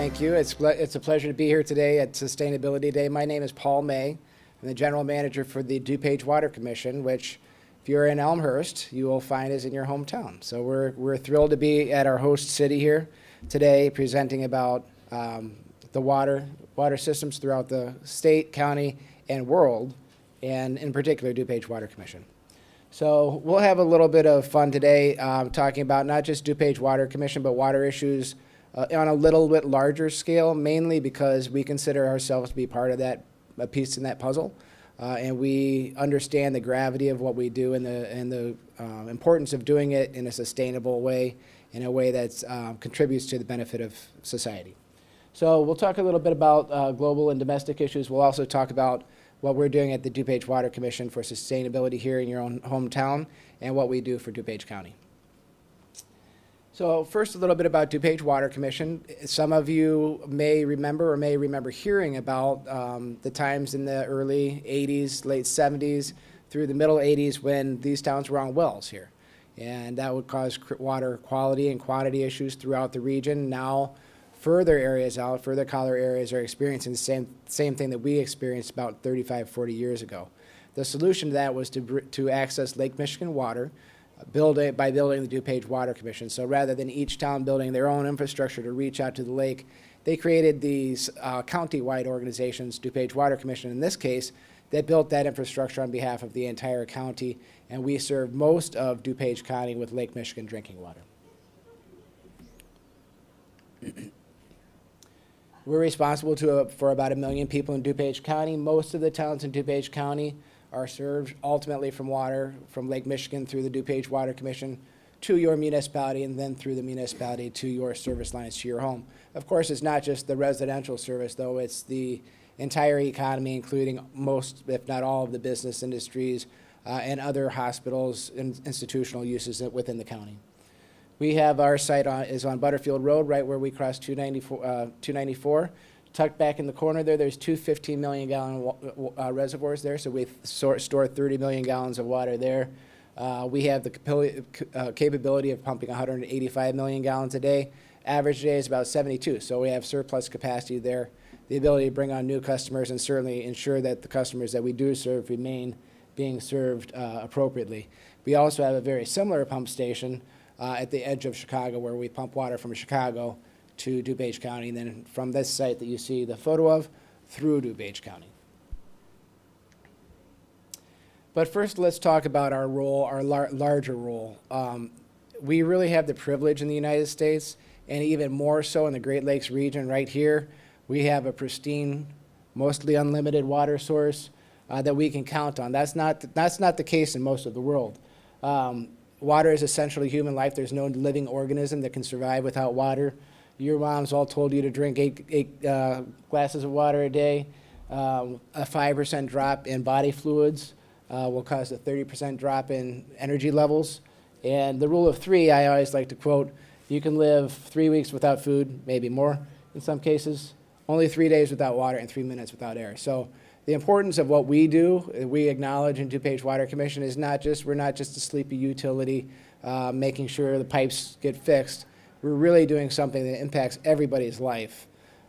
Thank you. It's a pleasure to be here today at Sustainability Day. My name is Paul May. I'm the General Manager for the DuPage Water Commission, which, if you're in Elmhurst, you will find is in your hometown. So we're thrilled to be at our host city here today, presenting about the water systems throughout the state, county, and world, and in particular, DuPage Water Commission. So we'll have a little bit of fun today talking about not just DuPage Water Commission, but water issues on a little bit larger scale, mainly because we consider ourselves to be part of that, a piece in that puzzle. And we understand the gravity of what we do and the importance of doing it in a sustainable way, in a way that contributes to the benefit of society. So we'll talk a little bit about global and domestic issues. We'll also talk about what we're doing at the DuPage Water Commission for sustainability here in your own hometown and what we do for DuPage County. So first, a little bit about DuPage Water Commission. Some of you may remember hearing about the times in the early 80s, late 70s, through the middle 80s when these towns were on wells here. And that would cause water quality and quantity issues throughout the region. Now, further collar areas are experiencing the same thing that we experienced about 35, 40 years ago. The solution to that was to access Lake Michigan water, by building the DuPage Water Commission. So rather than each town building their own infrastructure to reach out to the lake, they created these county-wide organizations, DuPage Water Commission in this case, that built that infrastructure on behalf of the entire county, and we serve most of DuPage County with Lake Michigan drinking water. We're responsible for about 1 million people in DuPage County. Most of the towns in DuPage County are served ultimately from water from Lake Michigan through the DuPage Water Commission to your municipality, and then through the municipality to your service lines to your home. Of course, it's not just the residential service, though. It's the entire economy, including most, if not all, of the business industries and other hospitals and institutional uses within the county. We have our site is on Butterfield Road, right where we cross 294. Tucked back in the corner there's two 15 million gallon reservoirs there, so we store 30 million gallons of water there. We have the capability of pumping 185 million gallons a day. Average day is about 72, so we have surplus capacity there. The ability to bring on new customers and certainly ensure that the customers that we do serve remain being served appropriately. We also have a very similar pump station at the edge of Chicago, where we pump water from Chicago to DuPage County, and then from this site that you see the photo of, through DuPage County. But first, let's talk about our role, our larger role. We really have the privilege in the United States, and even more so in the Great Lakes region right here. We have a pristine, mostly unlimited water source that we can count on. That's not the case in most of the world. Water is essential to human life. There's no living organism that can survive without water. Your moms all told you to drink eight glasses of water a day. A 5% drop in body fluids will cause a 30% drop in energy levels. And the rule of 3, I always like to quote, you can live 3 weeks without food, maybe more in some cases, only 3 days without water and 3 minutes without air. So the importance of what we do, we acknowledge in DuPage Water Commission, is we're not just a sleepy utility making sure the pipes get fixed. We're really doing something that impacts everybody's life.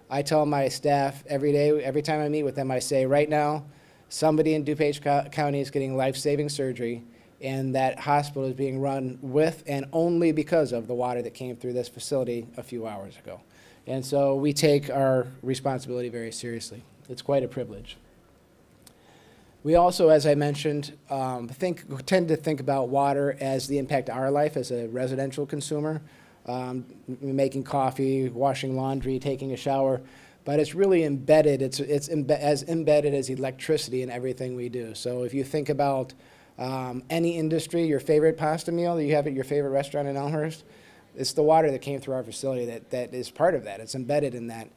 I tell my staff every day, every time I meet with them, I say, right now, somebody in DuPage County is getting life-saving surgery, and that hospital is being run with and only because of the water that came through this facility a few hours ago. And so we take our responsibility very seriously. It's quite a privilege. We also, as I mentioned, tend to think about water as the impact on our life as a residential consumer. Making coffee, washing laundry, taking a shower, but it's really embedded. It's as embedded as electricity in everything we do. So if you think about any industry, your favorite pasta meal that you have at your favorite restaurant in Elmhurst, it's the water that came through our facility that is part of that. It's embedded in that.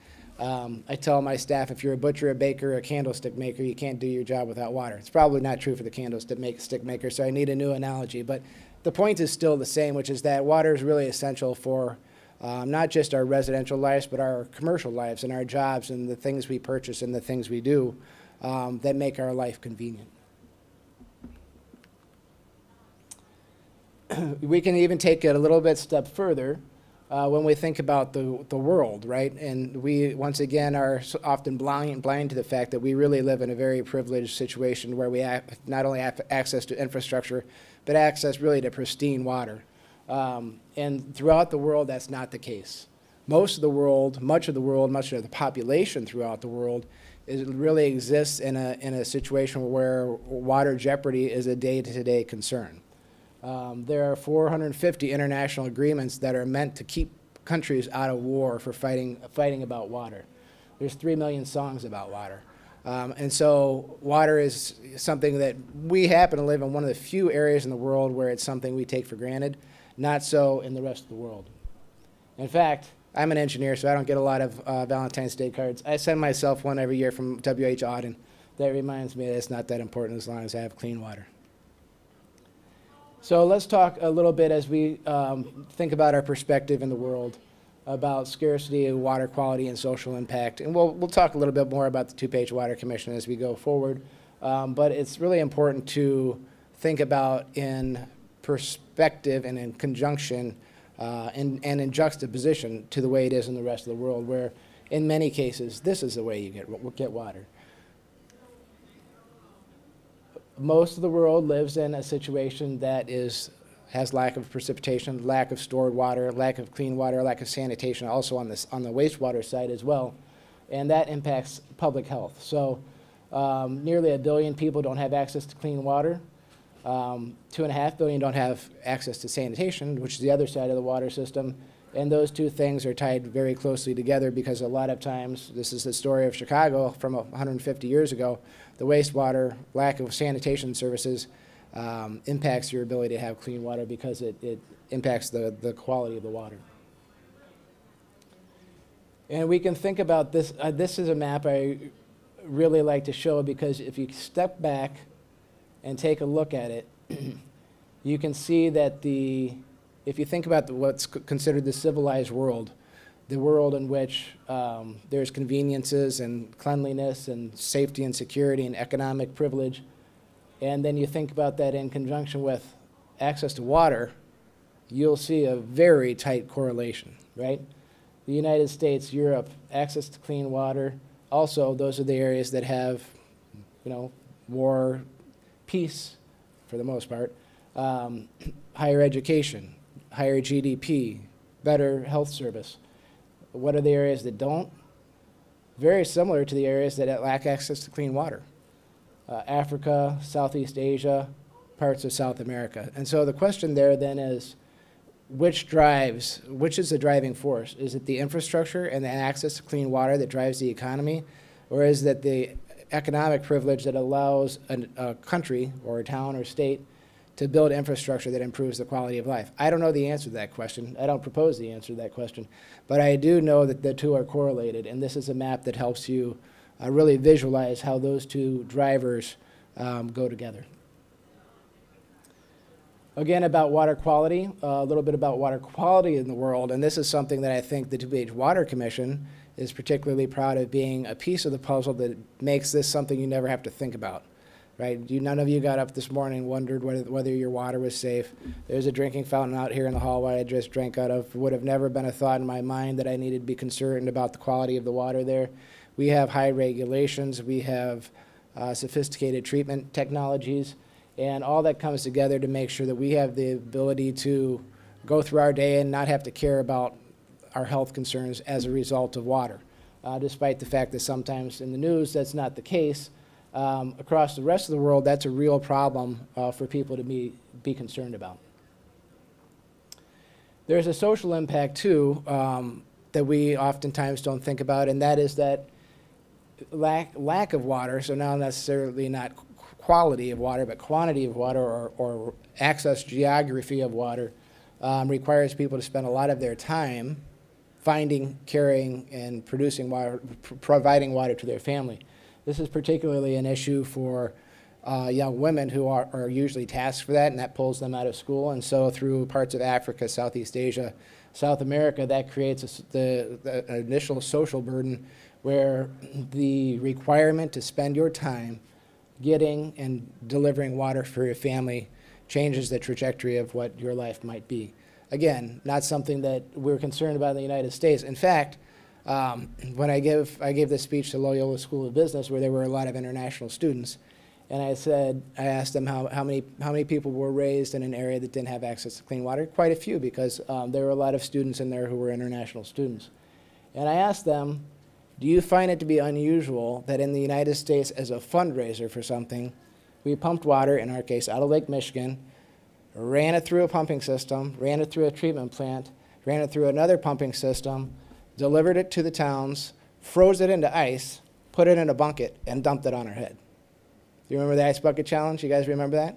I tell my staff, if you're a butcher, a baker, a candlestick maker, you can't do your job without water. It's probably not true for the candlestick maker, so I need a new analogy. But the point is still the same, which is that water is really essential for not just our residential lives, but our commercial lives and our jobs and the things we purchase and the things we do that make our life convenient. We can even take it a little bit step further. when we think about the world, right? And we, once again, are often blind to the fact that we really live in a very privileged situation where we not only have access to infrastructure, but access really to pristine water. And throughout the world, that's not the case. Most of the world, much of the population throughout the world, really exists in a situation where water jeopardy is a day-to-day concern. There are 450 international agreements that are meant to keep countries out of war for fighting about water. There's 3 million songs about water. And so water is something that we happen to live in one of the few areas in the world where it's something we take for granted, not so in the rest of the world. In fact, I'm an engineer, so I don't get a lot of Valentine's Day cards. I send myself one every year from W.H. Auden. That reminds me that it's not that important as long as I have clean water. So let's talk a little bit as we think about our perspective in the world about scarcity, water quality, and social impact. And we'll talk a little bit more about the DuPage Water Commission as we go forward. But it's really important to think about in perspective and in conjunction and in juxtaposition to the way it is in the rest of the world, where in many cases this is the way you get water. Most of the world lives in a situation that has lack of precipitation, lack of stored water, lack of clean water, lack of sanitation, also on the wastewater side as well, and that impacts public health. So nearly 1 billion people don't have access to clean water. 2.5 billion don't have access to sanitation, which is the other side of the water system. And those two things are tied very closely together because a lot of times, this is the story of Chicago from 150 years ago, the wastewater, lack of sanitation services impacts your ability to have clean water because it impacts the quality of the water. And we can think about this. This is a map I really like to show because if you step back and take a look at it, you can see that if you think about what's considered the civilized world, the world in which there's conveniences and cleanliness and safety and security and economic privilege, and then you think about that in conjunction with access to water, you'll see a very tight correlation, right? The United States, Europe, access to clean water. Also, those are the areas that have, more peace, for the most part, higher education, higher GDP, better health service. What are the areas that don't? Very similar to the areas that lack access to clean water. Africa, Southeast Asia, parts of South America. And so the question there then is, which is the driving force? Is it the infrastructure and the access to clean water that drives the economy? Or is that the economic privilege that allows a country or a town or state to build infrastructure that improves the quality of life? I don't know the answer to that question. I don't propose the answer to that question. But I do know that the two are correlated, and this is a map that helps you really visualize how those two drivers go together. Again, about water quality, a little bit about water quality in the world, and this is something that I think the DuPage Water Commission is particularly proud of being a piece of the puzzle that makes this something you never have to think about, right? None of you got up this morning and wondered whether your water was safe. There's a drinking fountain out here in the hallway I just drank out of. It would have never been a thought in my mind that I needed to be concerned about the quality of the water there. We have high regulations. We have sophisticated treatment technologies. And all that comes together to make sure that we have the ability to go through our day and not have to care about our health concerns as a result of water. Despite the fact that sometimes in the news that's not the case, across the rest of the world that's a real problem for people to be concerned about. There's a social impact too that we oftentimes don't think about, and that is that lack of water, so now necessarily not quality of water, but quantity of water or access geography of water requires people to spend a lot of their time finding, carrying, and producing water, providing water to their family. This is particularly an issue for young women who are usually tasked for that, and that pulls them out of school. And so through parts of Africa, Southeast Asia, South America, that creates the initial social burden where the requirement to spend your time getting and delivering water for your family changes the trajectory of what your life might be. again, not something that we're concerned about in the United States. In fact, when I gave this speech to Loyola School of Business, where there were a lot of international students, and I asked them how many people were raised in an area that didn't have access to clean water. Quite a few, because there were a lot of students in there who were international students. And I asked them, do you find it to be unusual that in the United States, as a fundraiser for something, we pumped water, in our case, out of Lake Michigan, ran it through a pumping system, ran it through a treatment plant, ran it through another pumping system, delivered it to the towns, froze it into ice, put it in a bucket, and dumped it on our head? Do you remember the ice bucket challenge? You guys remember that?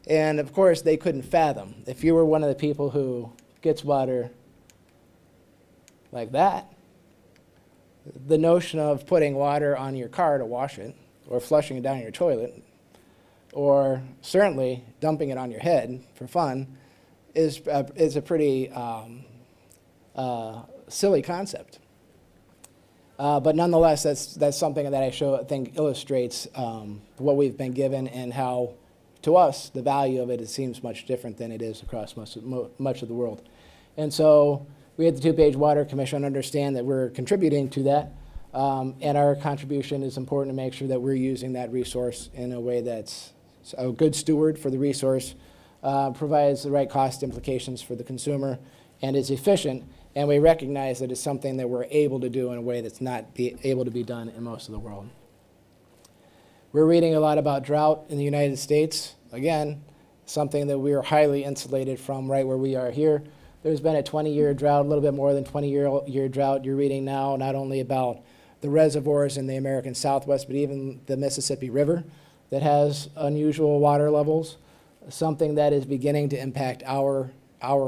And of course, they couldn't fathom. If you were one of the people who gets water like that, the notion of putting water on your car to wash it, or flushing it down your toilet, or certainly dumping it on your head for fun, is a pretty silly concept. But nonetheless, that's something that I think illustrates what we've been given, and how, to us, the value of it seems much different than it is across much of the world. And so we at the DuPage Water Commission understand that we're contributing to that, and our contribution is important to make sure that we're using that resource in a way that's a good steward for the resource, provides the right cost implications for the consumer, and is efficient. And we recognize that it's something that we're able to do in a way that's not able to be done in most of the world. We're reading a lot about drought in the United States. Again, something that we are highly insulated from right where we are here. There's been a 20-year drought, a little bit more than 20-year drought. You're reading now not only about the reservoirs in the American Southwest, but even the Mississippi River that has unusual water levels, something that is beginning to impact our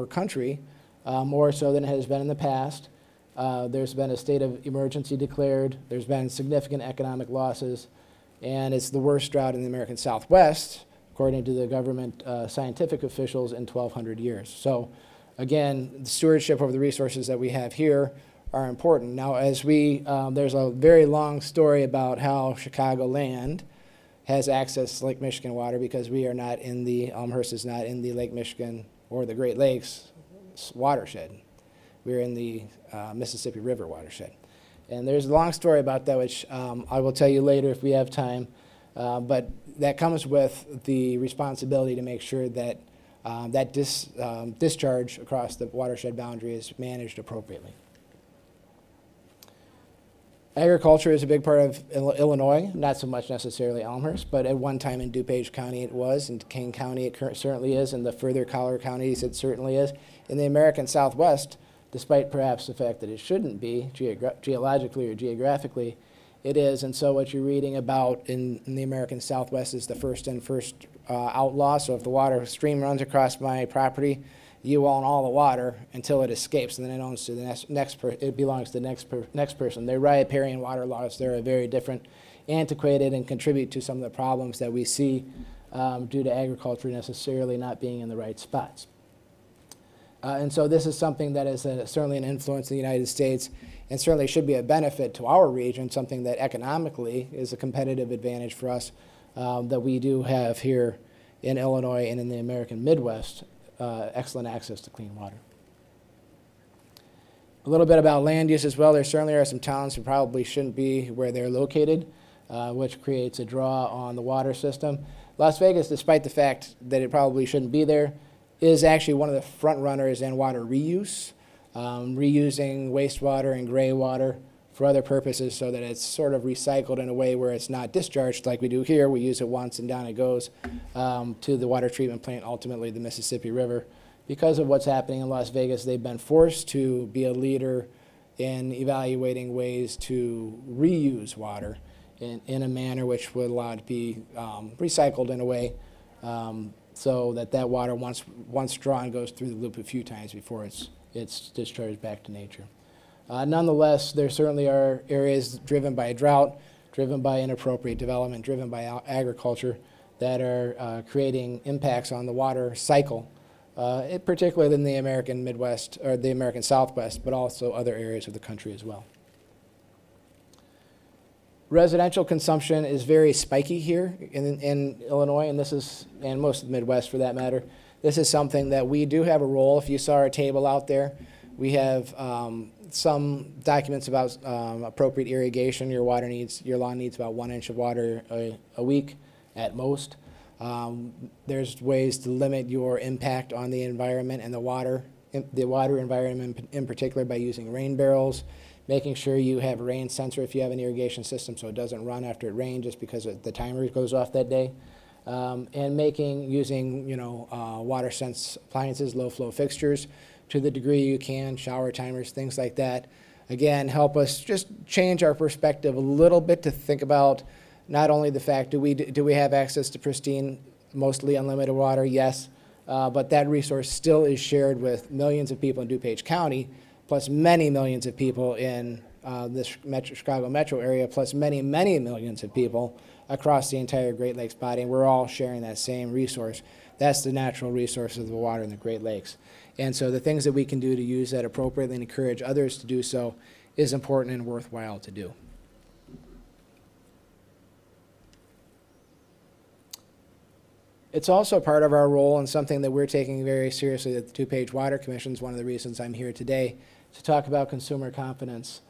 country more so than it has been in the past. There's been a state of emergency declared. There's been significant economic losses, and it's the worst drought in the American Southwest, according to the government scientific officials, in 1,200 years. So again, the stewardship over the resources that we have here are important. Now, as there's a very long story about how Chicagoland has access to Lake Michigan water, because we are not in Elmhurst is not in the Lake Michigan or the Great Lakes watershed. We're in the Mississippi River watershed. And there's a long story about that, which I will tell you later if we have time. But that comes with the responsibility to make sure that discharge across the watershed boundary is managed appropriately. Agriculture is a big part of Illinois, not so much necessarily Elmhurst, but at one time in DuPage County it was, in King County it certainly is, and the further collar counties it certainly is. In the American Southwest, despite perhaps the fact that it shouldn't be geologically or geographically, it is. And so what you're reading about in the American Southwest is the first outlaw. So if the water stream runs across my property, you own all the water until it escapes, and then it owns to the it belongs to the next person. Their riparian water laws there are very different, antiquated, and contribute to some of the problems that we see due to agriculture necessarily not being in the right spots. And so this is something that is certainly an influence in the United States, and certainly should be a benefit to our region, something that economically is a competitive advantage for us that we do have here in Illinois and in the American Midwest. Excellent access to clean water. A little bit about land use as well. There certainly are some towns who probably shouldn't be where they're located, which creates a draw on the water system. Las Vegas, despite the fact that it probably shouldn't be there, is actually one of the front runners in water reuse, reusing wastewater and gray water for other purposes so that it's sort of recycled in a way where it's not discharged like we do here. We use it once and down it goes to the water treatment plant, ultimately the Mississippi River. Because of what's happening in Las Vegas, they've been forced to be a leader in evaluating ways to reuse water in a manner which would allow it to be recycled in a way so that water, once drawn, goes through the loop a few times before it's discharged back to nature. Nonetheless, there certainly are areas driven by drought, driven by inappropriate development, driven by agriculture that are creating impacts on the water cycle, particularly in the American Midwest or the American Southwest, but also other areas of the country as well. Residential consumption is very spiky here in Illinois, and most of the Midwest for that matter. this is something that we do have a role. If you saw our table out there, we have some documents about appropriate irrigation. Your lawn needs about 1 inch of water a week at most. There's ways to limit your impact on the environment and the water environment in particular by using rain barrels, making sure you have a rain sensor if you have an irrigation system so it doesn't run after it rains just because the timer goes off that day. And using water sense appliances, low flow fixtures to the degree you can, shower timers, things like that. Again, help us just change our perspective a little bit to think about not only the fact, do we have access to pristine, mostly unlimited water? Yes, but that resource still is shared with millions of people in DuPage County, plus many millions of people in this Chicago metro area, plus many, many millions of people across the entire Great Lakes body, and we're all sharing that same resource. That's the natural resource of the water in the Great Lakes. And so the things that we can do to use that appropriately and encourage others to do so is important and worthwhile to do. It's also part of our role and something that we're taking very seriously at the DuPage Water Commission. Is one of the reasons I'm here today to talk about consumer confidence.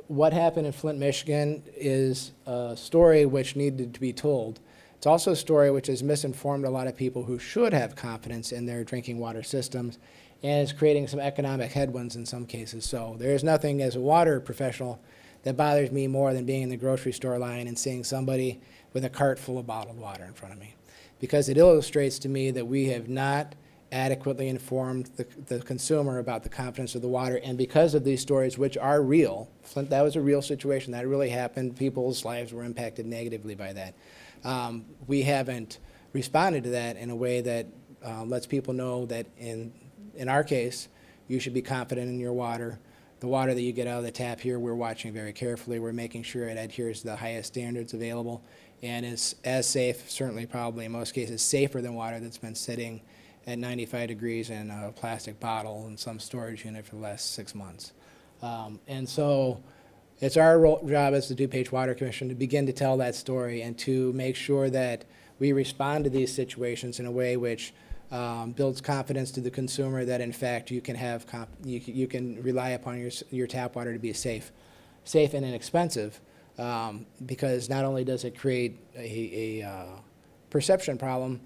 What happened in Flint, Michigan is a story which needed to be told. It's also a story which has misinformed a lot of people who should have confidence in their drinking water systems and is creating some economic headwinds in some cases. So there's nothing as a water professional that bothers me more than being in the grocery store line and seeing somebody with a cart full of bottled water in front of me, because it illustrates to me that we have not adequately informed the consumer about the confidence of the water. And because of these stories, which are real, Flint, that was a real situation, that really happened, people's lives were impacted negatively by that. We haven't responded to that in a way that lets people know that in our case, you should be confident in your water. The water that you get out of the tap here, we're watching very carefully. We're making sure it adheres to the highest standards available and is as safe, certainly probably in most cases, safer than water that's been sitting at 95 degrees in a plastic bottle in some storage unit for the last 6 months. And so it's our job as the DuPage Water Commission to begin to tell that story and to make sure that we respond to these situations in a way which builds confidence to the consumer that in fact you can have you can rely upon your tap water to be safe and inexpensive, because not only does it create a perception problem,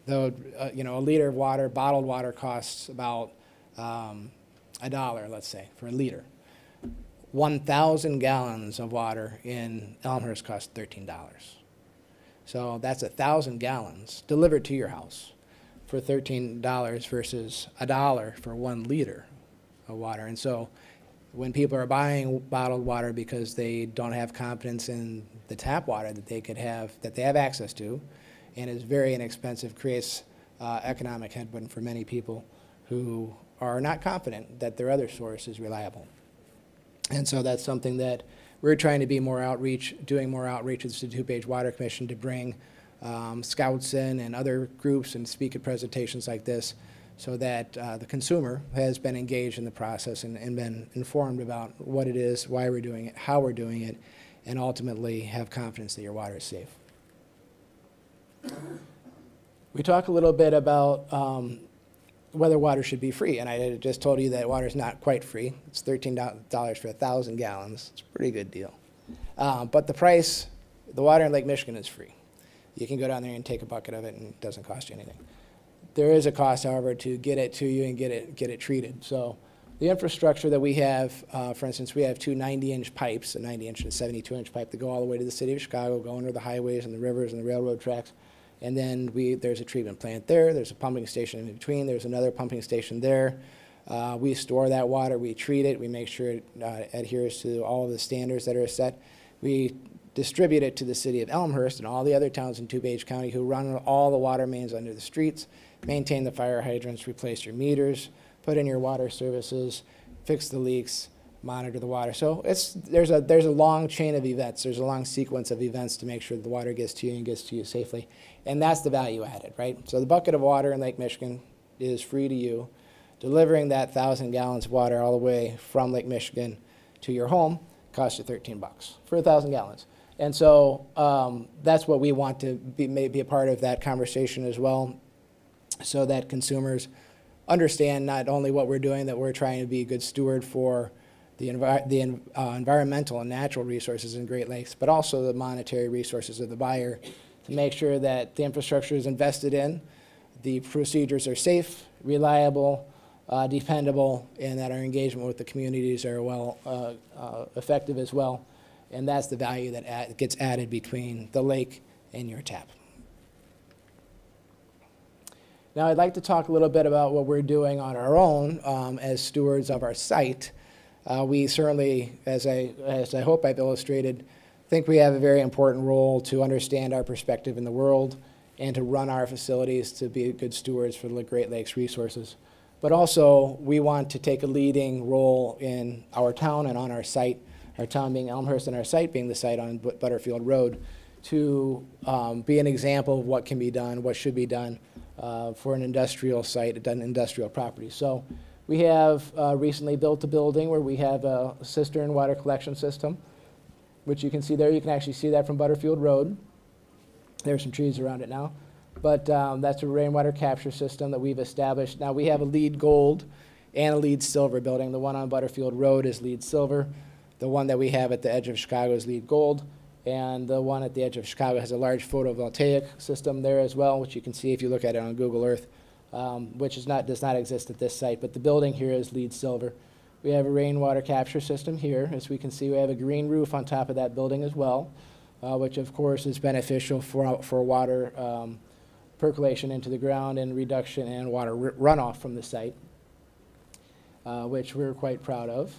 though a liter of water, bottled water, costs about $1, let's say, for a liter. 1,000 gallons of water in Elmhurst costs $13. So that's 1,000 gallons delivered to your house for $13 versus $1 for 1 liter of water. And so when people are buying bottled water because they don't have confidence in the tap water that they have access to, and is very inexpensive, creates economic headwind for many people who are not confident that their other source is reliable. And so that's something that we're trying to be more outreach, doing more outreach with the DuPage Water Commission to bring scouts in and other groups and speak at presentations like this so that the consumer has been engaged in the process and been informed about what it is, why we're doing it, how we're doing it, and ultimately have confidence that your water is safe. We talk a little bit about whether water should be free, and I just told you that water is not quite free. It's $13 for 1,000 gallons. It's a pretty good deal. But the price, the water in Lake Michigan is free. You can go down there and take a bucket of it, and it doesn't cost you anything. There is a cost, however, to get it to you and get it treated. So the infrastructure that we have, for instance, we have 2 90-inch pipes, a 90-inch and a 72-inch pipe that go all the way to the city of Chicago, go under the highways and the rivers and the railroad tracks. And then there's a treatment plant there. There's a pumping station in between. There's another pumping station there. We store that water. We treat it. We make sure it adheres to all of the standards that are set. We distribute it to the city of Elmhurst and all the other towns in DuPage County who run all the water mains under the streets, maintain the fire hydrants, replace your meters, put in your water services, fix the leaks, monitor the water. So there's a long chain of events. There's a long sequence of events to make sure that the water gets to you and gets to you safely. And that's the value added, right? So the bucket of water in Lake Michigan is free to you. Delivering that 1,000 gallons of water all the way from Lake Michigan to your home costs you $13 for 1,000 gallons. And so that's what we want to be a part of that conversation as well. so that consumers understand not only what we're doing, that we're trying to be a good steward for the environmental and natural resources in Great Lakes, but also the monetary resources of the buyer, to make sure that the infrastructure is invested in, the procedures are safe, reliable, dependable, and that our engagement with the communities are effective as well. And that's the value that gets added between the lake and your tap. Now I'd like to talk a little bit about what we're doing on our own as stewards of our site. We certainly, as I hope I've illustrated, think we have a very important role to understand our perspective in the world and to run our facilities to be good stewards for the Great Lakes resources. But also, we want to take a leading role in our town and on our site, our town being Elmhurst and our site being the site on Butterfield Road, to be an example of what can be done, what should be done for an industrial site, an industrial property. So we have recently built a building where we have a cistern water collection system, which you can see there. You can actually see that from Butterfield Road. There's some trees around it now. But that's a rainwater capture system that we've established. Now we have a LEED Gold and a LEED Silver building. The one on Butterfield Road is LEED Silver. The one that we have at the edge of Chicago is LEED Gold. And the one at the edge of Chicago has a large photovoltaic system there as well, which you can see if you look at it on Google Earth, which does not exist at this site. But the building here is LEED Silver. We have a rainwater capture system here. As we can see, we have a green roof on top of that building as well, which of course is beneficial for water percolation into the ground and reduction in water runoff from the site, which we're quite proud of.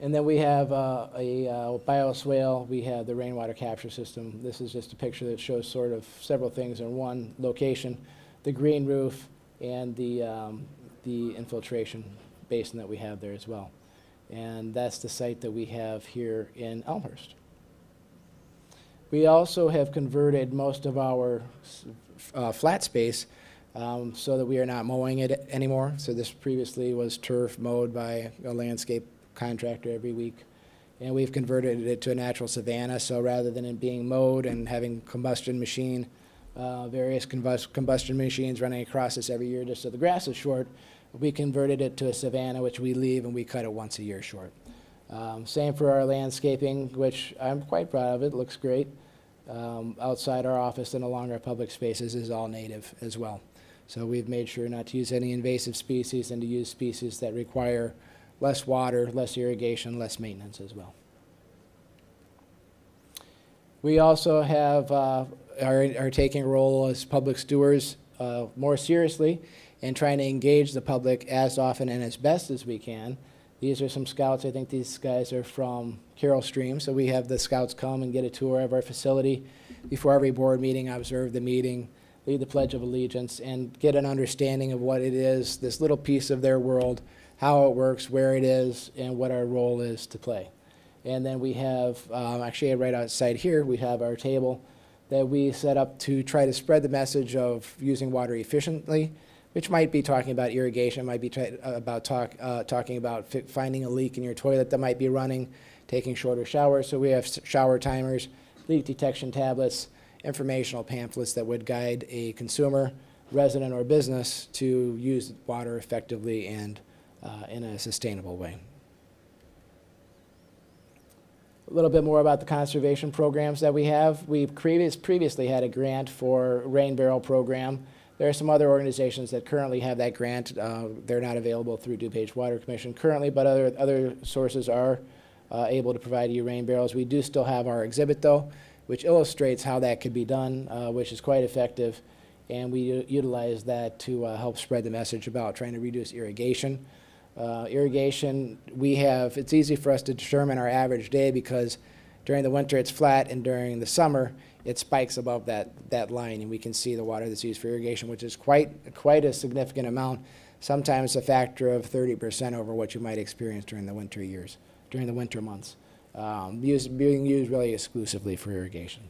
And then we have a bioswale. We have the rainwater capture system. This is just a picture that shows sort of several things in one location: the green roof and the infiltration basin that we have there as well. And that's the site that we have here in Elmhurst. We also have converted most of our flat space so that we are not mowing it anymore. So this previously was turf mowed by a landscape contractor every week. And we've converted it to a natural savanna, so rather than it being mowed and having combustion machine, various combustion machines running across this every year just so the grass is short, we converted it to a savanna, which we leave and we cut it once a year short. Same for our landscaping, which I'm quite proud of. It looks great. Outside our office and along our public spaces is all native as well. So we've made sure not to use any invasive species and to use species that require less water, less irrigation, less maintenance as well. We also have are taking a role as public stewards more seriously and trying to engage the public as often and as best as we can. These are some scouts. I think these guys are from Carroll Stream. So we have the scouts come and get a tour of our facility before every board meeting, observe the meeting, lead the Pledge of Allegiance, and get an understanding of what it is, this little piece of their world, how it works, where it is, and what our role is to play. And then we have, actually right outside here, we have our table that we set up to try to spread the message of using water efficiently, which might be talking about irrigation, might be talking about finding a leak in your toilet that might be running, taking shorter showers. So we have shower timers, leak detection tablets, informational pamphlets that would guide a consumer, resident, or business to use water effectively and in a sustainable way. A little bit more about the conservation programs that we have. We've previously had a grant for rain barrel program. There are some other organizations that currently have that grant. They're not available through DuPage Water Commission currently, but other sources are able to provide you rain barrels. We do still have our exhibit, though, which illustrates how that could be done, which is quite effective. And we utilize that to help spread the message about trying to reduce irrigation. Irrigation, it's easy for us to determine our average day because during the winter it's flat and during the summer it spikes above that line, and we can see the water that's used for irrigation, which is quite a significant amount, sometimes a factor of 30% over what you might experience during the winter months, being used really exclusively for irrigation.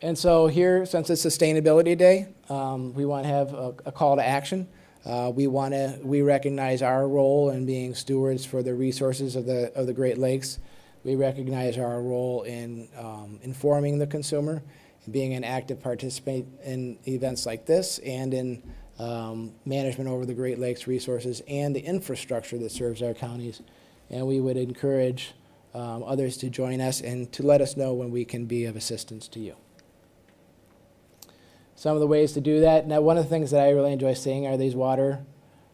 And so here, since it's Sustainability Day, we want to have a call to action. We recognize our role in being stewards for the resources of the Great Lakes. We recognize our role in informing the consumer being an active participant in events like this and in management over the Great Lakes resources and the infrastructure that serves our counties. And we would encourage others to join us and to let us know when we can be of assistance to you. Some of the ways to do that. Now, one of the things that I really enjoy seeing are these water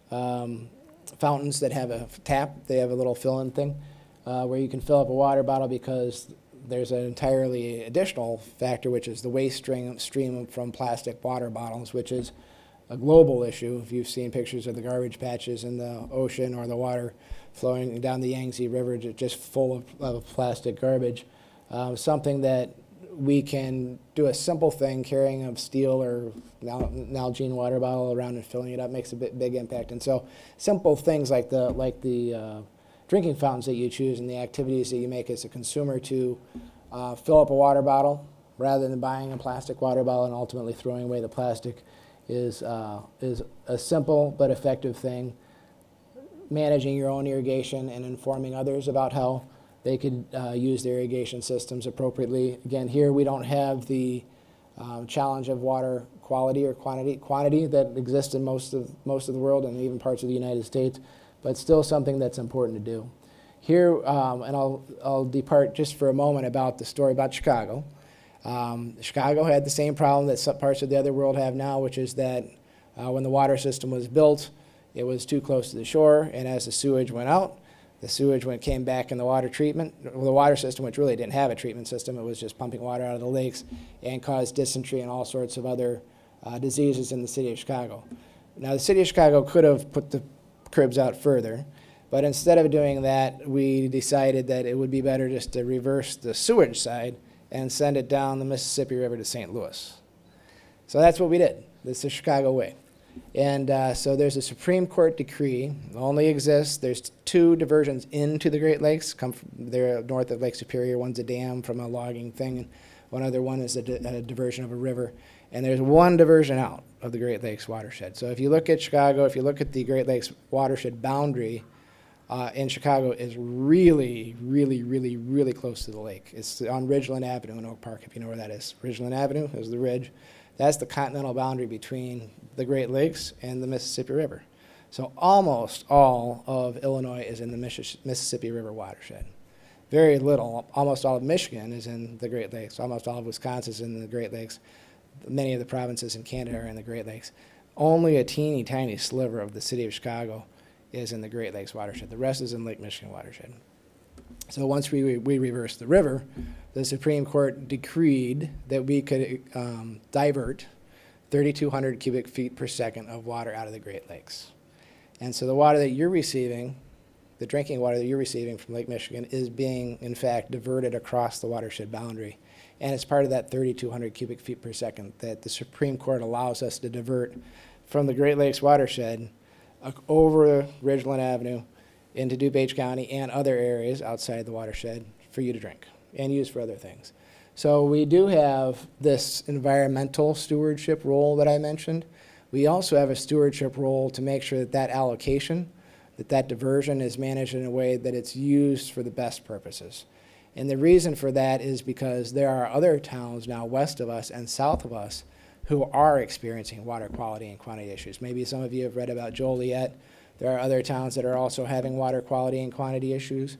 fountains that have a tap. They have a little fill-in thing where you can fill up a water bottle, because there's an entirely additional factor, which is the waste stream from plastic water bottles, which is a global issue. If you've seen pictures of the garbage patches in the ocean or the water flowing down the Yangtze River just full of plastic garbage, something that we can do a simple thing, carrying a steel or Nalgene water bottle around and filling it up makes a big impact. And so simple things like the drinking fountains that you choose and the activities that you make as a consumer to fill up a water bottle rather than buying a plastic water bottle and ultimately throwing away the plastic is a simple but effective thing. Managing your own irrigation and informing others about how they could use their irrigation systems appropriately. Again, here we don't have the challenge of water quality or quantity that exists in most of the world and even parts of the United States, but still something that's important to do. Here, and I'll depart just for a moment about the story about Chicago. Chicago had the same problem that some parts of the other world have now, which is that when the water system was built, it was too close to the shore, and as the sewage went out, the sewage came back in the water treatment, well, the water system, which really didn't have a treatment system, it was just pumping water out of the lakes, and caused dysentery and all sorts of other diseases in the city of Chicago. Now, the city of Chicago could have put the cribs out further, but instead of doing that, we decided that it would be better just to reverse the sewage side and send it down the Mississippi River to St. Louis. So that's what we did. This is the Chicago way. And so there's a Supreme Court decree, only exists, there's 2 diversions into the Great Lakes, they're north of Lake Superior. One's a dam from a logging thing, and one other one is a diversion of a river. And there's 1 diversion out of the Great Lakes watershed. So if you look at Chicago, if you look at the Great Lakes watershed boundary in Chicago, is really, really, really, really close to the lake. It's on Ridgeland Avenue in Oak Park, if you know where that is. Ridgeland Avenue is the ridge. That's the continental boundary between the Great Lakes and the Mississippi River. So almost all of Illinois is in the Mississippi River watershed. Very little, almost all of Michigan is in the Great Lakes. Almost all of Wisconsin is in the Great Lakes. Many of the provinces in Canada are in the Great Lakes. Only a teeny tiny sliver of the city of Chicago is in the Great Lakes watershed. The rest is in Lake Michigan watershed. So once we reversed the river, the Supreme Court decreed that we could divert 3,200 cubic feet per second of water out of the Great Lakes. And so the water that you're receiving, the drinking water that you're receiving from Lake Michigan, is being, in fact, diverted across the watershed boundary. And it's part of that 3,200 cubic feet per second that the Supreme Court allows us to divert from the Great Lakes watershed over Ridgeland Avenue into DuPage County and other areas outside the watershed for you to drink and use for other things. So we do have this environmental stewardship role that I mentioned. We also have a stewardship role to make sure that that allocation, that diversion is managed in a way that it's used for the best purposes. And the reason for that is because there are other towns now west of us and south of us who are experiencing water quality and quantity issues. Maybe some of you have read about Joliet. There are other towns that are also having water quality and quantity issues.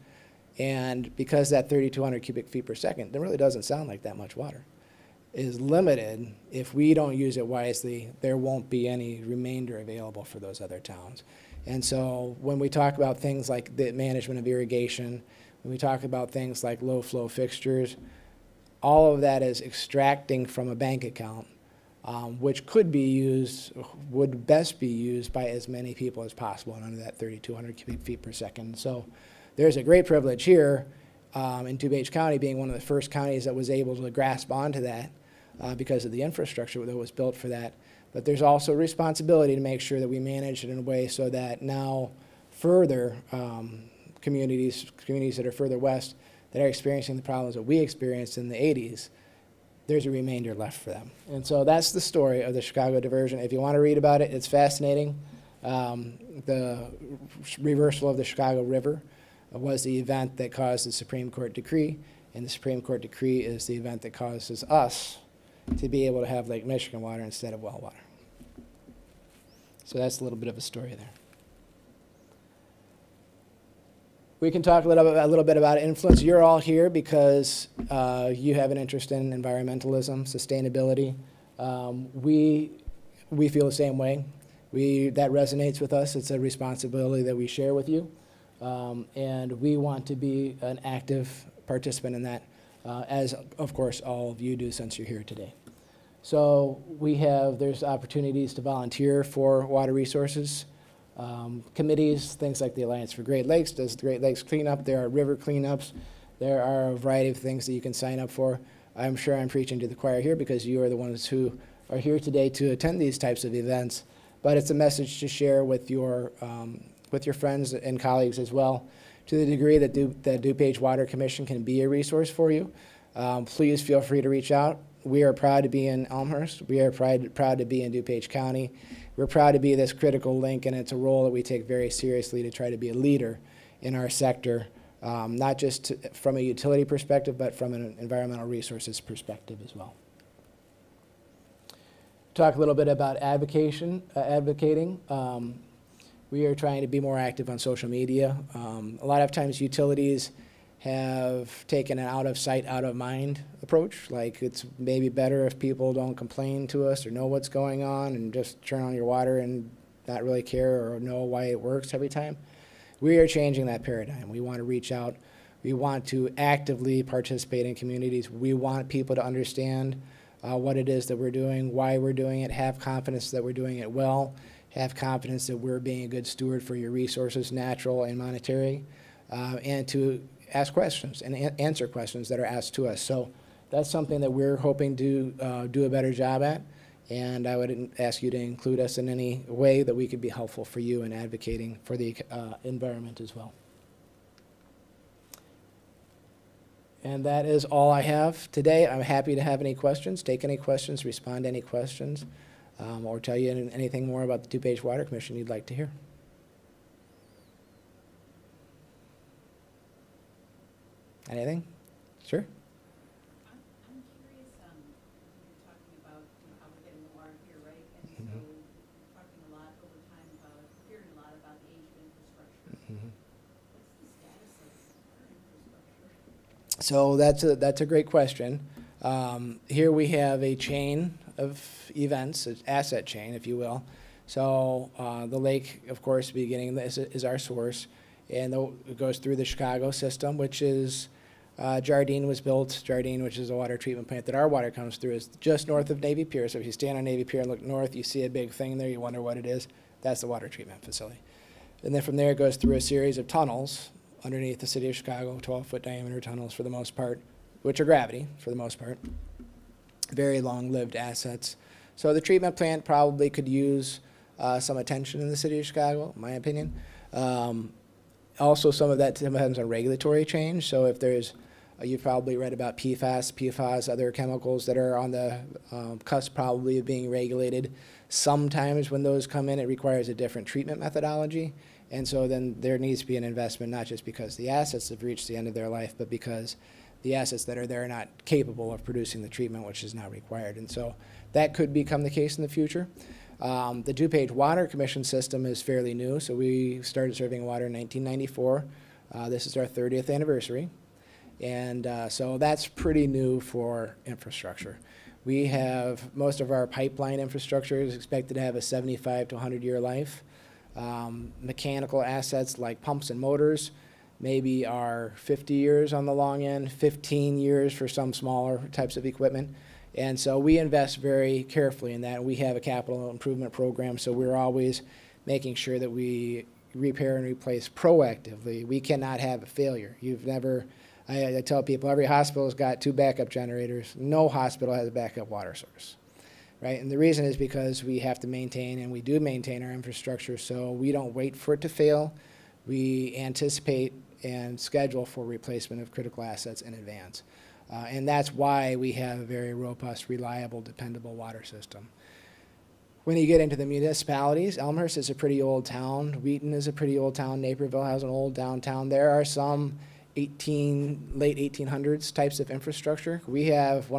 And because that 3,200 cubic feet per second, that really doesn't sound like that much water, is limited, if we don't use it wisely, there won't be any remainder available for those other towns. And so when we talk about things like the management of irrigation, when we talk about things like low flow fixtures, all of that is extracting from a bank account, which could be used, would best be used by as many people as possible and under that 3,200 cubic feet per second. So there's a great privilege here in DuPage County, being one of the first counties that was able to grasp onto that because of the infrastructure that was built for that. But there's also responsibility to make sure that we manage it in a way so that now further communities that are further west that are experiencing the problems that we experienced in the 80s, there's a remainder left for them. And so that's the story of the Chicago diversion. If you want to read about it, it's fascinating. The reversal of the Chicago River was the event that caused the Supreme Court decree, and the Supreme Court decree is the event that causes us to be able to have Lake Michigan water instead of well water. So that's a little bit of a story there. We can talk a little bit about influence. You're all here because you have an interest in environmentalism, sustainability. We feel the same way. That resonates with us. It's a responsibility that we share with you. And we want to be an active participant in that, as, of course, all of you do since you're here today. So there's opportunities to volunteer for water resources. Committees, things like the Alliance for Great Lakes does the Great Lakes cleanup. There are river cleanups. There are a variety of things that you can sign up for. I'm sure I'm preaching to the choir here because you are the ones who are here today to attend these types of events. But it's a message to share with your friends and colleagues as well. To the degree that the DuPage Water Commission can be a resource for you, please feel free to reach out. We are proud to be in Elmhurst. We are proud to be in DuPage County. We're proud to be this critical link, and it's a role that we take very seriously to try to be a leader in our sector, not just from a utility perspective, but from an environmental resources perspective as well. Talk a little bit about advocating. We are trying to be more active on social media. A lot of times utilities have taken an out of sight, out of mind approach. Like it's maybe better if people don't complain to us or know what's going on and just turn on your water and not really care or know why it works every time. We are changing that paradigm. We want to reach out. We want to actively participate in communities. We want people to understand what it is that we're doing, why we're doing it, have confidence that we're doing it well, have confidence that we're being a good steward for your resources, natural and monetary, and to ask questions and answer questions that are asked to us. So that's something that we're hoping to do a better job at, and I would ask you to include us in any way that we could be helpful for you in advocating for the environment as well. And that is all I have today. I'm happy to have any questions, take any questions, respond to any questions, or tell you anything more about the DuPage Water Commission you'd like to hear. Anything? Sure. I'm curious, you're talking about how we're getting the water here, right? And so we're talking a lot over time about, hearing a lot about the age of infrastructure. What's the status of our infrastructure? So that's a great question. Here we have a chain of events, an asset chain, if you will. So the lake, of course, beginning is our source, and it goes through the Chicago system, which is Jardine was built. Jardine, which is a water treatment plant that our water comes through, is just north of Navy Pier. So if you stand on Navy Pier and look north, you see a big thing there. You wonder what it is. That's the water treatment facility. And then from there, it goes through a series of tunnels underneath the city of Chicago, 12-foot diameter tunnels for the most part, which are gravity for the most part. Very long-lived assets. So the treatment plant probably could use some attention in the city of Chicago, in my opinion. Also, some of that depends on regulatory change. So if there's, you've probably read about PFAS, other chemicals that are on the cusp probably of being regulated. Sometimes when those come in, it requires a different treatment methodology. And so then there needs to be an investment, not just because the assets have reached the end of their life, but because the assets that are there are not capable of producing the treatment which is now required. And so that could become the case in the future. The DuPage Water Commission system is fairly new, so we started serving water in 1994. This is our 30th anniversary, and so that's pretty new for infrastructure. We have, most of our pipeline infrastructure is expected to have a 75 to 100-year life. Mechanical assets like pumps and motors maybe are 50 years on the long end, 15 years for some smaller types of equipment. And so we invest very carefully in that. We have a capital improvement program, so we're always making sure that we repair and replace proactively. We cannot have a failure. I tell people every hospital has got 2 backup generators. No hospital has a backup water source, right? And the reason is because we have to maintain, and we do maintain our infrastructure, so we don't wait for it to fail. We anticipate and schedule for replacement of critical assets in advance. And that's why we have a very robust, reliable, dependable water system. When you get into the municipalities, Elmhurst is a pretty old town. Wheaton is a pretty old town. Naperville has an old downtown. There are some late 1800s types of infrastructure. We have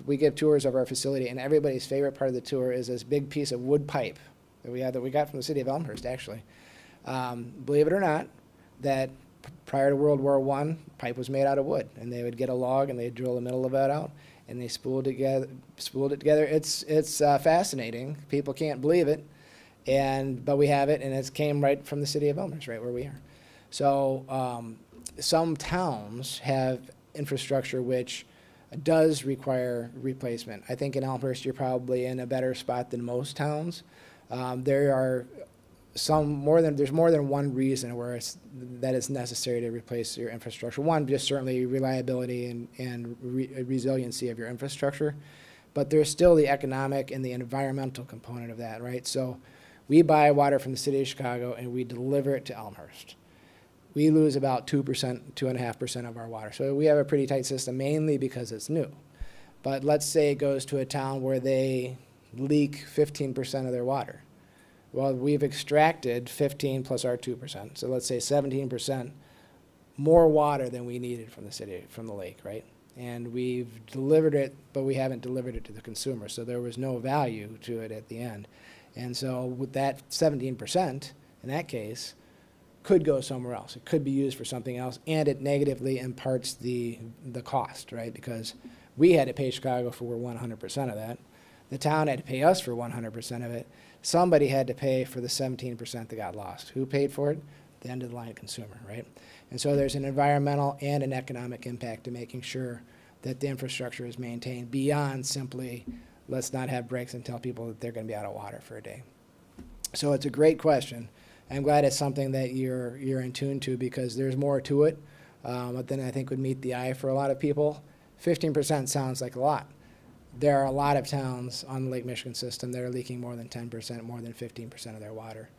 we give tours of our facility, and everybody's favorite part of the tour is this big piece of wood pipe that we got from the city of Elmhurst, actually. Believe it or not, that prior to World War I, pipe was made out of wood, and they would get a log and they'd drill the middle of it out, and they spooled it together. It's fascinating. People can't believe it, but we have it, and it came right from the city of Elmhurst, right where we are. So some towns have infrastructure which does require replacement. I think in Elmhurst you're probably in a better spot than most towns. There are there's more than one reason where that it's necessary to replace your infrastructure. One, just certainly reliability and resiliency of your infrastructure, but there's still the economic and the environmental component of that, right? So we buy water from the city of Chicago and we deliver it to Elmhurst. We lose about 2%, 2.5% of our water. So we have a pretty tight system, mainly because it's new. But let's say it goes to a town where they leak 15% of their water. Well, we've extracted 15 plus our 2%. So let's say 17% more water than we needed from the lake, right? And we've delivered it, but we haven't delivered it to the consumer. So there was no value to it at the end. And so with that 17%, in that case, could go somewhere else. It could be used for something else, and it negatively imparts the cost, right? Because we had to pay Chicago for 100% of that. The town had to pay us for 100% of it. Somebody had to pay for the 17% that got lost. Who paid for it? The end of the line consumer, right? And so there's an environmental and an economic impact to making sure that the infrastructure is maintained beyond simply let's not have breaks and tell people that they're going to be out of water for a day. So it's a great question. I'm glad it's something that you're in tune to, because there's more to it than I think would meet the eye for a lot of people. 15% sounds like a lot. There are a lot of towns on the Lake Michigan system that are leaking more than 10%, more than 15% of their water.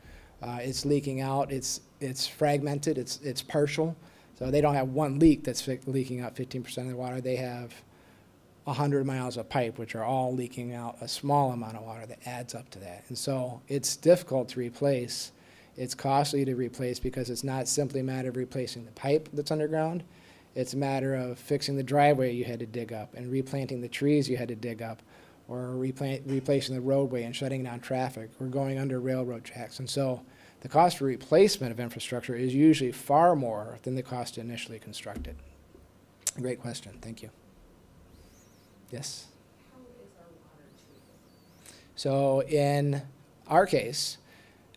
It's leaking out. It's fragmented. It's partial. So they don't have one leak that's leaking out 15% of their water. They have 100 miles of pipe, which are all leaking out a small amount of water that adds up to that. And so it's difficult to replace. It's costly to replace because it's not simply a matter of replacing the pipe that's underground. It's a matter of fixing the driveway you had to dig up and replanting the trees you had to dig up, or replacing the roadway and shutting down traffic, or going under railroad tracks. And so the cost for replacement of infrastructure is usually far more than the cost to initially construct it. Great question. Thank you. Yes? How is our water treated? So in our case,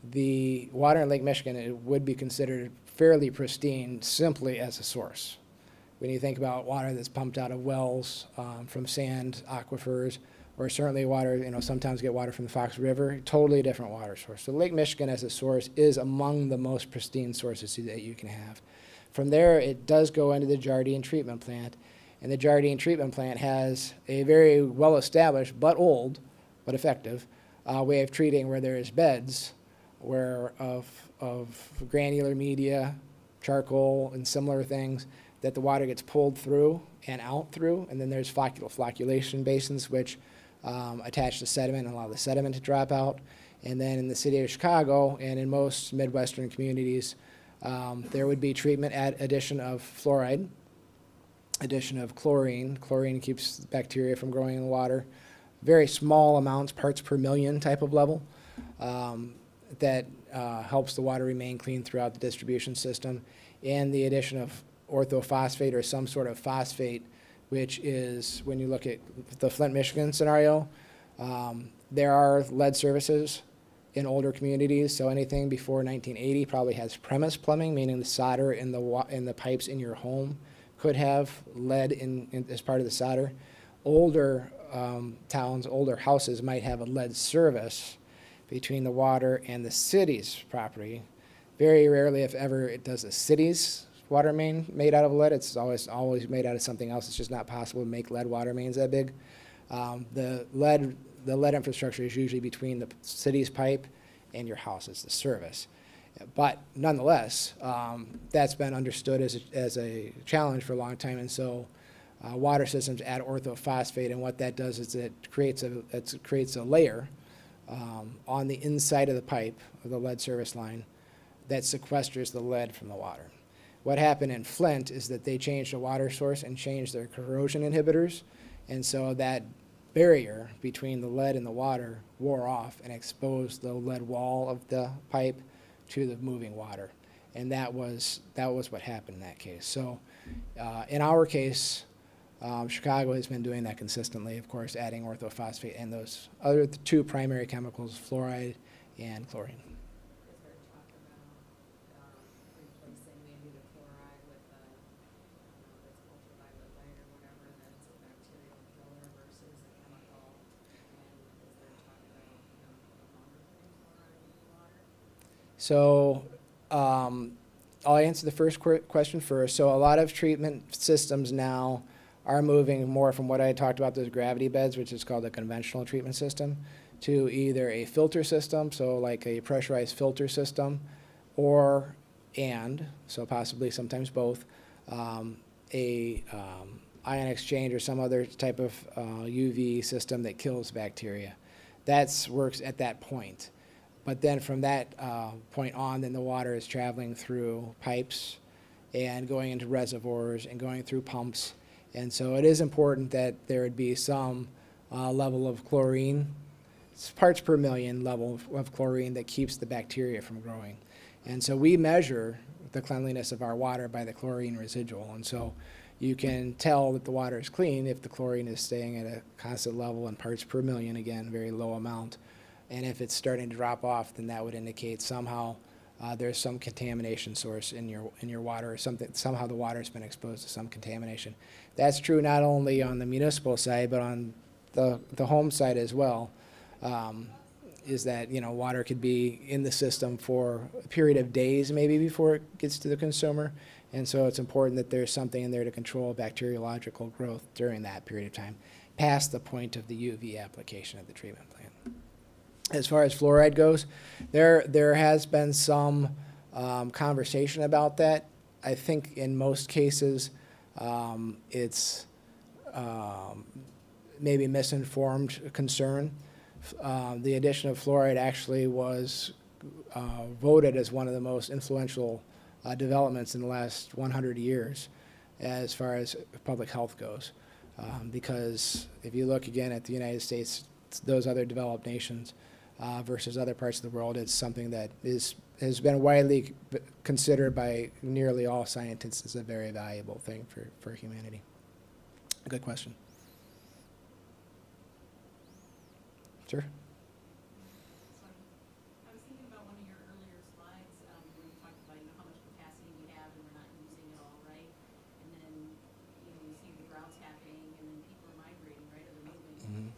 the water in Lake Michigan, it would be considered fairly pristine simply as a source. When you think about water that's pumped out of wells, from sand aquifers, or certainly water, sometimes get water from the Fox River, totally different water source. So Lake Michigan as a source is among the most pristine sources that you can have. From there, it does go into the Jardine treatment plant, and the Jardine treatment plant has a very well-established, but old, but effective, way of treating, where there is beds of granular media, charcoal, and similar things that the water gets pulled through and out through, and then there's flocculation basins which attach the sediment and allow the sediment to drop out. And then in the city of Chicago and in most Midwestern communities, there would be treatment at addition of fluoride, addition of chlorine. Chlorine keeps bacteria from growing in the water. Very small amounts, parts per million type of level, that helps the water remain clean throughout the distribution system. And the addition of orthophosphate or some sort of phosphate, which is, when you look at the Flint, Michigan scenario, there are lead services in older communities, so anything before 1980 probably has premise plumbing, meaning the solder in the pipes in your home could have lead as part of the solder. Older towns, older houses might have a lead service between the water and the city's property. Very rarely, if ever, it does the city's water main made out of lead. It's always made out of something else. It's just not possible to make lead water mains that big. The lead infrastructure is usually between the city's pipe and your house as the service. But nonetheless, that's been understood as a challenge for a long time, and so water systems add orthophosphate, and what that does is it creates a layer on the inside of the pipe of the lead service line that sequesters the lead from the water. What happened in Flint is that they changed the water source and changed their corrosion inhibitors, and so that barrier between the lead and the water wore off and exposed the lead wall of the pipe to the moving water. And that was what happened in that case. So in our case, Chicago has been doing that consistently, of course, adding orthophosphate and those other two primary chemicals, fluoride and chlorine. Is there talk about replacing maybe the chloride with a, I don't know, that's ultraviolet light or whatever, that's a bacterial killer versus a chemical? And is there talk about, no longer putting chloride in the water? So I'll answer the first question first. So a lot of treatment systems now are moving more from what I talked about, those gravity beds, which is called a conventional treatment system, to either a filter system, so like a pressurized filter system, or so possibly sometimes both, a ion exchange or some other type of UV system that kills bacteria. That works at that point. But then from that point on, then the water is traveling through pipes and going into reservoirs and going through pumps. And so it is important that there would be some level of chlorine, parts per million level of chlorine that keeps the bacteria from growing. And so we measure the cleanliness of our water by the chlorine residual. And so you can tell that the water is clean if the chlorine is staying at a constant level in parts per million, again, very low amount. And if it's starting to drop off, then that would indicate somehow there's some contamination source in your water, or somehow the water's been exposed to some contamination. That's true not only on the municipal side, but on the home side as well. Is that, you know, water could be in the system for a period of days maybe before it gets to the consumer. And so it's important that there's something in there to control bacteriological growth during that period of time, past the point of the UV application of the treatment plant. As far as fluoride goes, there has been some conversation about that. I think in most cases it's maybe misinformed concern. The addition of fluoride actually was voted as one of the most influential developments in the last 100 years as far as public health goes. Because if you look again at the United States, those other developed nations, versus other parts of the world, it's something that has been widely considered by nearly all scientists as a very valuable thing for humanity. Good question. Sure. I was thinking about one of your earlier slides where you talked about, you know, how much capacity we have and we're not using it all, right? And then, you know, we see the droughts happening and then people are migrating, right, or they're moving. Mm-hmm.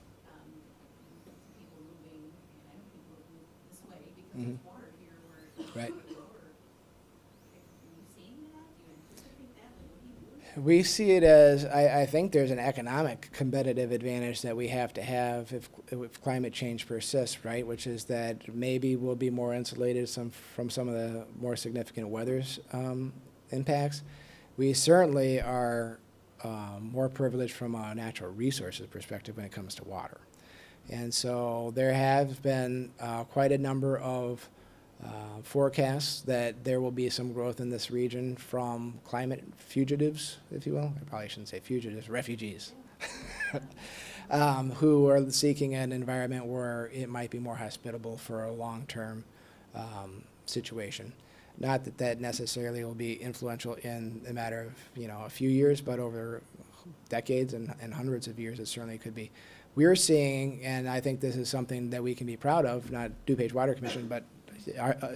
People moving, and I know people have moved this way because Mm-hmm. there's water here where it's Right. lower. Are you seeing that? Do you anticipate that? Like, what are you doing? We see it as, I think there's an economic competitive advantage that we have to have if climate change persists, right? Which is that maybe we'll be more insulated from some of the more significant weather's impacts. We certainly are more privileged from a natural resources perspective when it comes to water. And so there have been quite a number of forecasts that there will be some growth in this region from climate fugitives, if you will. I probably shouldn't say fugitives, refugees, who are seeking an environment where it might be more hospitable for a long-term situation. Not that that necessarily will be influential in a matter of, you know, a few years, but over decades and hundreds of years, it certainly could be. We're seeing, and I think this is something that we can be proud of, not DuPage Water Commission, but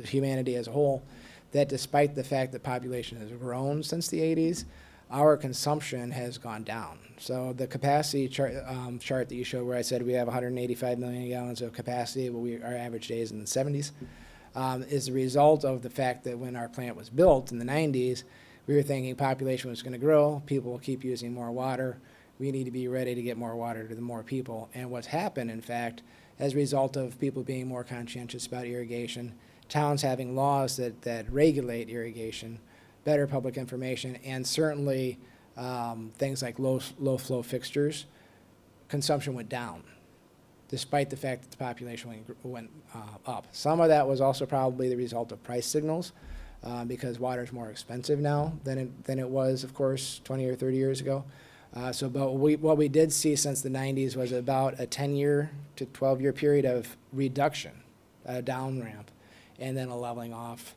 humanity as a whole, that despite the fact that population has grown since the 80s, our consumption has gone down. So the capacity chart that you showed where I said we have 185 million gallons of capacity, but our average day is in the 70s, is the result of the fact that when our plant was built in the 90s, we were thinking population was going to grow, people will keep using more water, we need to be ready to get more water to the more people. And what's happened, in fact, as a result of people being more conscientious about irrigation, towns having laws that regulate irrigation, better public information, and certainly things like low flow fixtures, consumption went down, despite the fact that the population went up. Some of that was also probably the result of price signals. because water is more expensive now than it was, of course, 20 or 30 years ago. But what we did see since the 90s was about a 10-year to 12-year period of reduction, a down ramp, and then a leveling off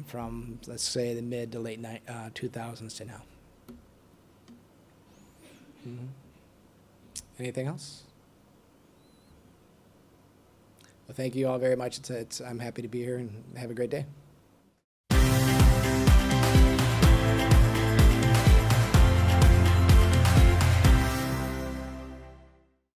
from, let's say, the mid to late 2000s to now. Mm-hmm. Anything else? Well, thank you all very much. I'm happy to be here, and have a great day.